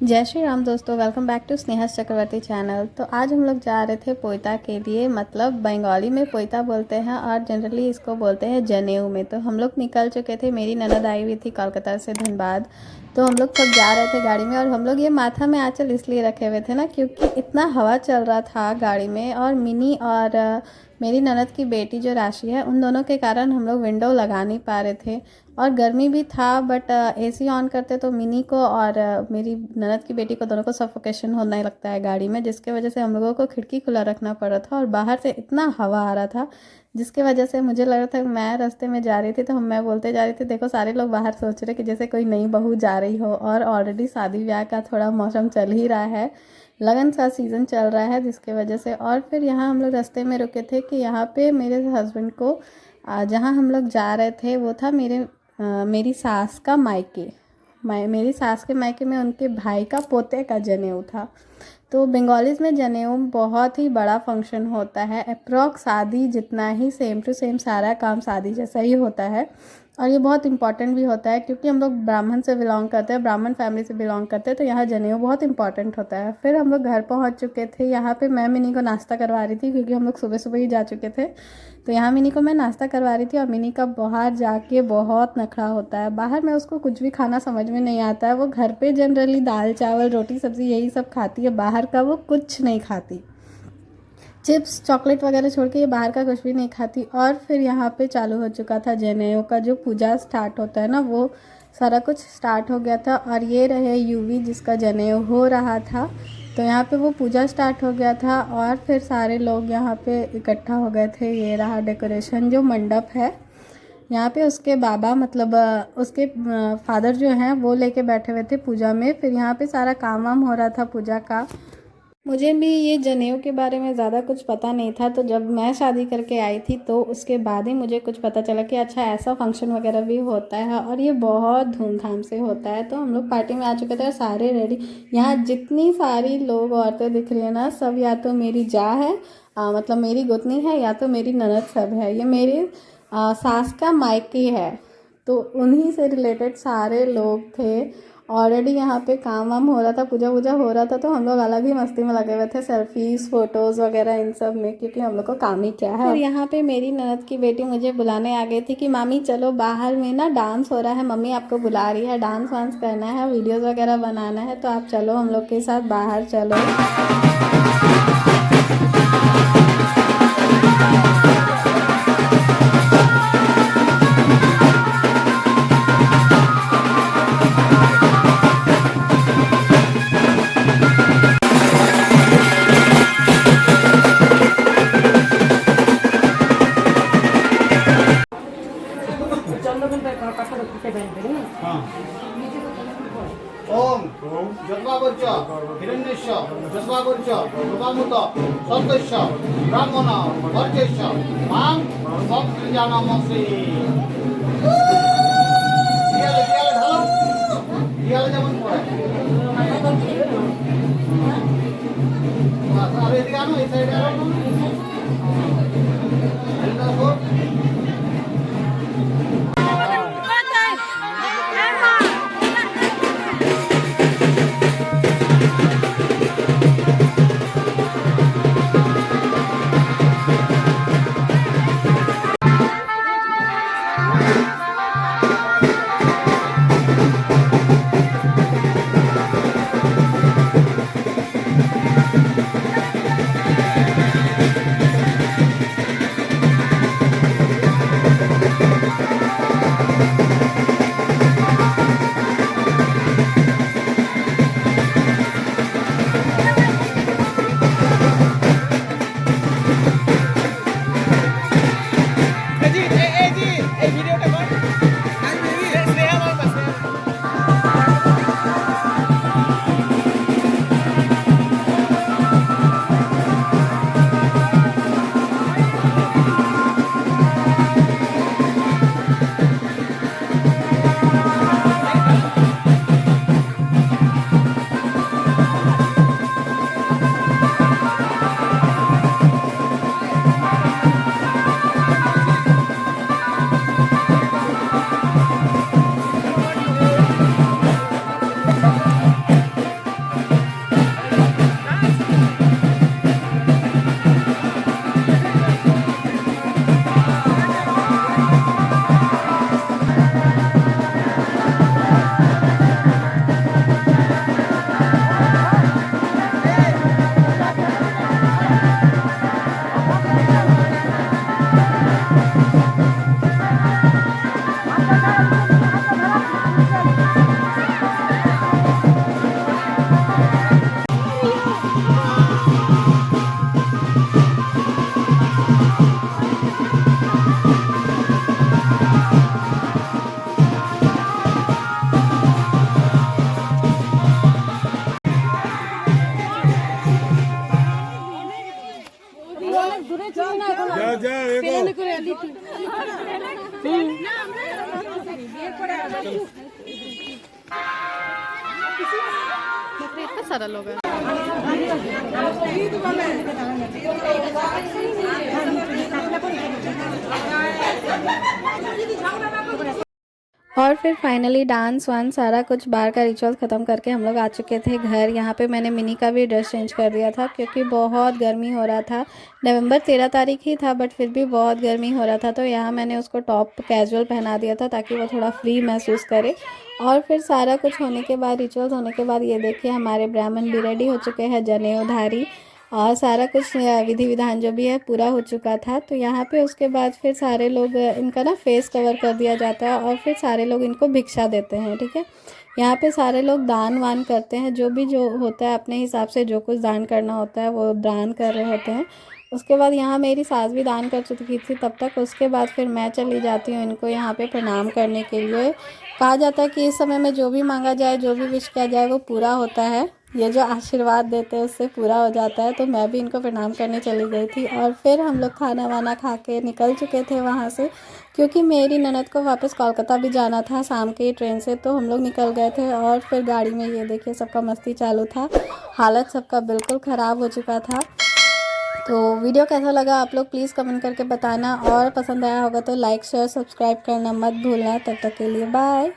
जय श्री राम दोस्तों, welcome back to Sneha's Chakraborty channel. तो आज हम लोग जा रहे थे पोइता के लिए, मतलब बंगाली में पोइता बोलते हैं और जनरली इसको बोलते हैं जनेऊ में। तो हम लोग निकल चुके थे, मेरी ननद आई हुई थी कोलकाता से धनबाद। तो हम लोग सब जा रहे थे गाड़ी में, और हम लोग ये माथा में आंचल इसलिए रखे हुए थे ना क्योंकि इतना हवा चल रहा था गाड़ी में। और मिनी और मेरी ननद की बेटी जो राशि है, उन दोनों के कारण हम लोग विंडो लगा नहीं पा रहे थे। और गर्मी भी था, बट एसी ऑन करते तो मिनी को और मेरी ननद की बेटी को दोनों को सफोकेशन होने लगता है गाड़ी में, जिसके वजह से हम लोगों को खिड़की खुला रखना पड़ रहा था। और बाहर से इतना हवा आ रहा था जिसके वजह से मुझे लग रहा था, मैं रास्ते में जा रही थी तो मैं बोलते जा रही थी, देखो सारे लोग बाहर सोच रहे कि जैसे कोई नई बहू जा रही हो। और ऑलरेडी शादी ब्याह का थोड़ा मौसम चल ही रहा है, लगन का सीज़न चल रहा है, जिसके वजह से। और फिर यहाँ हम लोग रास्ते में रुके थे कि यहाँ पे मेरे हस्बैंड को जहाँ हम लोग जा रहे थे वो था मेरी सास का मायके। मेरी सास के मायके में उनके भाई का पोते का जनेऊ था। तो बंगालीज़ में जनेऊ बहुत ही बड़ा फंक्शन होता है, अप्रॉक्स शादी जितना ही, सेम टू सेम सारा काम शादी जैसा ही होता है। और ये बहुत इंपॉर्टेंट भी होता है क्योंकि हम लोग ब्राह्मण से बिलोंग करते हैं, ब्राह्मण फैमिली से बिलोंग करते हैं, तो यहाँ जनेऊ बहुत इंपॉर्टेंट होता है। फिर हम लोग घर पहुँच चुके थे। यहाँ पे मैं मिनी को नाश्ता करवा रही थी क्योंकि हम लोग सुबह सुबह ही जा चुके थे। तो यहाँ मिनी को मैं नाश्ता करवा रही थी, और मिनी का बाहर जाके बहुत नखरा होता है। बाहर में उसको कुछ भी खाना समझ में नहीं आता है। वो घर पे जनरली दाल चावल रोटी सब्ज़ी यही सब खाती है, बाहर का वो कुछ नहीं खाती। चिप्स चॉकलेट वगैरह छोड़ के ये बाहर का कुछ भी नहीं खाती। और फिर यहाँ पे चालू हो चुका था जनेऊ का जो पूजा स्टार्ट होता है ना, वो सारा कुछ स्टार्ट हो गया था। और ये रहे यूवी जिसका जनेऊ हो रहा था। तो यहाँ पे वो पूजा स्टार्ट हो गया था, और फिर सारे लोग यहाँ पे इकट्ठा हो गए थे। ये रहा डेकोरेशन, जो मंडप है यहाँ पे, उसके बाबा मतलब उसके फादर जो हैं वो लेके बैठे हुए थे पूजा में। फिर यहाँ पे सारा काम वाम हो रहा था पूजा का। मुझे भी ये जनेऊ के बारे में ज़्यादा कुछ पता नहीं था, तो जब मैं शादी करके आई थी तो उसके बाद ही मुझे कुछ पता चला कि अच्छा ऐसा फंक्शन वगैरह भी होता है, और ये बहुत धूमधाम से होता है। तो हम लोग पार्टी में आ चुके थे और सारे रेडी। यहाँ जितनी सारी लोग औरतें दिख रही है ना, सब या तो मेरी जा है, मतलब मेरी गोतनी है, या तो मेरी ननद सब है। ये मेरी सास का मायके है, तो उन्हीं से रिलेटेड सारे लोग थे। ऑलरेडी यहाँ पे काम वाम हो रहा था, पूजा वूजा हो रहा था, तो हम लोग अलग ही मस्ती में लगे हुए थे, सेल्फीज फोटोज़ वगैरह इन सब में, क्योंकि हम लोग को काम ही क्या है। फिर यहाँ पे मेरी ननद की बेटी मुझे बुलाने आ गई थी कि मामी चलो बाहर में ना डांस हो रहा है, मम्मी आपको बुला रही है, डांस वांस करना है, वीडियोज़ वगैरह बनाना है, तो आप चलो हम लोग के साथ बाहर चलो। ओम जन्मावर्च हिरण्यस्य जन्मावर्च रूपामुत सत्यस्य ब्राह्मण वर्चस्य मां भक्तिजानमसि दियाले ढालो दियाले যেমন পড়ে আর এদিকে আনো, এই সাইডে আনো। इतना सारा लोग हैं। और फिर फाइनली डांस वांस सारा कुछ बाहर का रिचुअल ख़त्म करके हम लोग आ चुके थे घर। यहाँ पे मैंने मिनी का भी ड्रेस चेंज कर दिया था क्योंकि बहुत गर्मी हो रहा था। नवंबर 13 तारीख ही था बट फिर भी बहुत गर्मी हो रहा था, तो यहाँ मैंने उसको टॉप कैजुअल पहना दिया था ताकि वो थोड़ा फ्री महसूस करे। और फिर सारा कुछ होने के बाद, रिचुअल्स होने के बाद, ये देखिए हमारे ब्राह्मण भी रेडी हो चुके हैं, जनेऊधारी, और सारा कुछ विधि विधान जो भी है पूरा हो चुका था। तो यहाँ पे उसके बाद फिर सारे लोग इनका ना फेस कवर कर दिया जाता है और फिर सारे लोग इनको भिक्षा देते हैं। ठीक है, यहाँ पे सारे लोग दान वान करते हैं, जो होता है अपने हिसाब से जो कुछ दान करना होता है वो दान कर रहे होते हैं। उसके बाद यहाँ मेरी सास भी दान कर चुकी थी तब तक। उसके बाद फिर मैं चली जाती हूँ इनको यहाँ पे प्रणाम करने के लिए। कहा जाता है कि इस समय में जो भी मांगा जाए, जो भी विश किया जाए वो पूरा होता है। ये जो आशीर्वाद देते हैं उससे पूरा हो जाता है। तो मैं भी इनको प्रणाम करने चली गई थी और फिर हम लोग खाना वाना खा के निकल चुके थे वहाँ से, क्योंकि मेरी ननद को वापस कोलकाता भी जाना था शाम की ट्रेन से। तो हम लोग निकल गए थे और फिर गाड़ी में ये देखिए सबका मस्ती चालू था। हालत सबका बिल्कुल ख़राब हो चुका था। तो वीडियो कैसा लगा आप लोग प्लीज़ कमेंट करके बताना, और पसंद आया होगा तो लाइक शेयर सब्सक्राइब करना मत भूलना। तब तक के लिए बाय।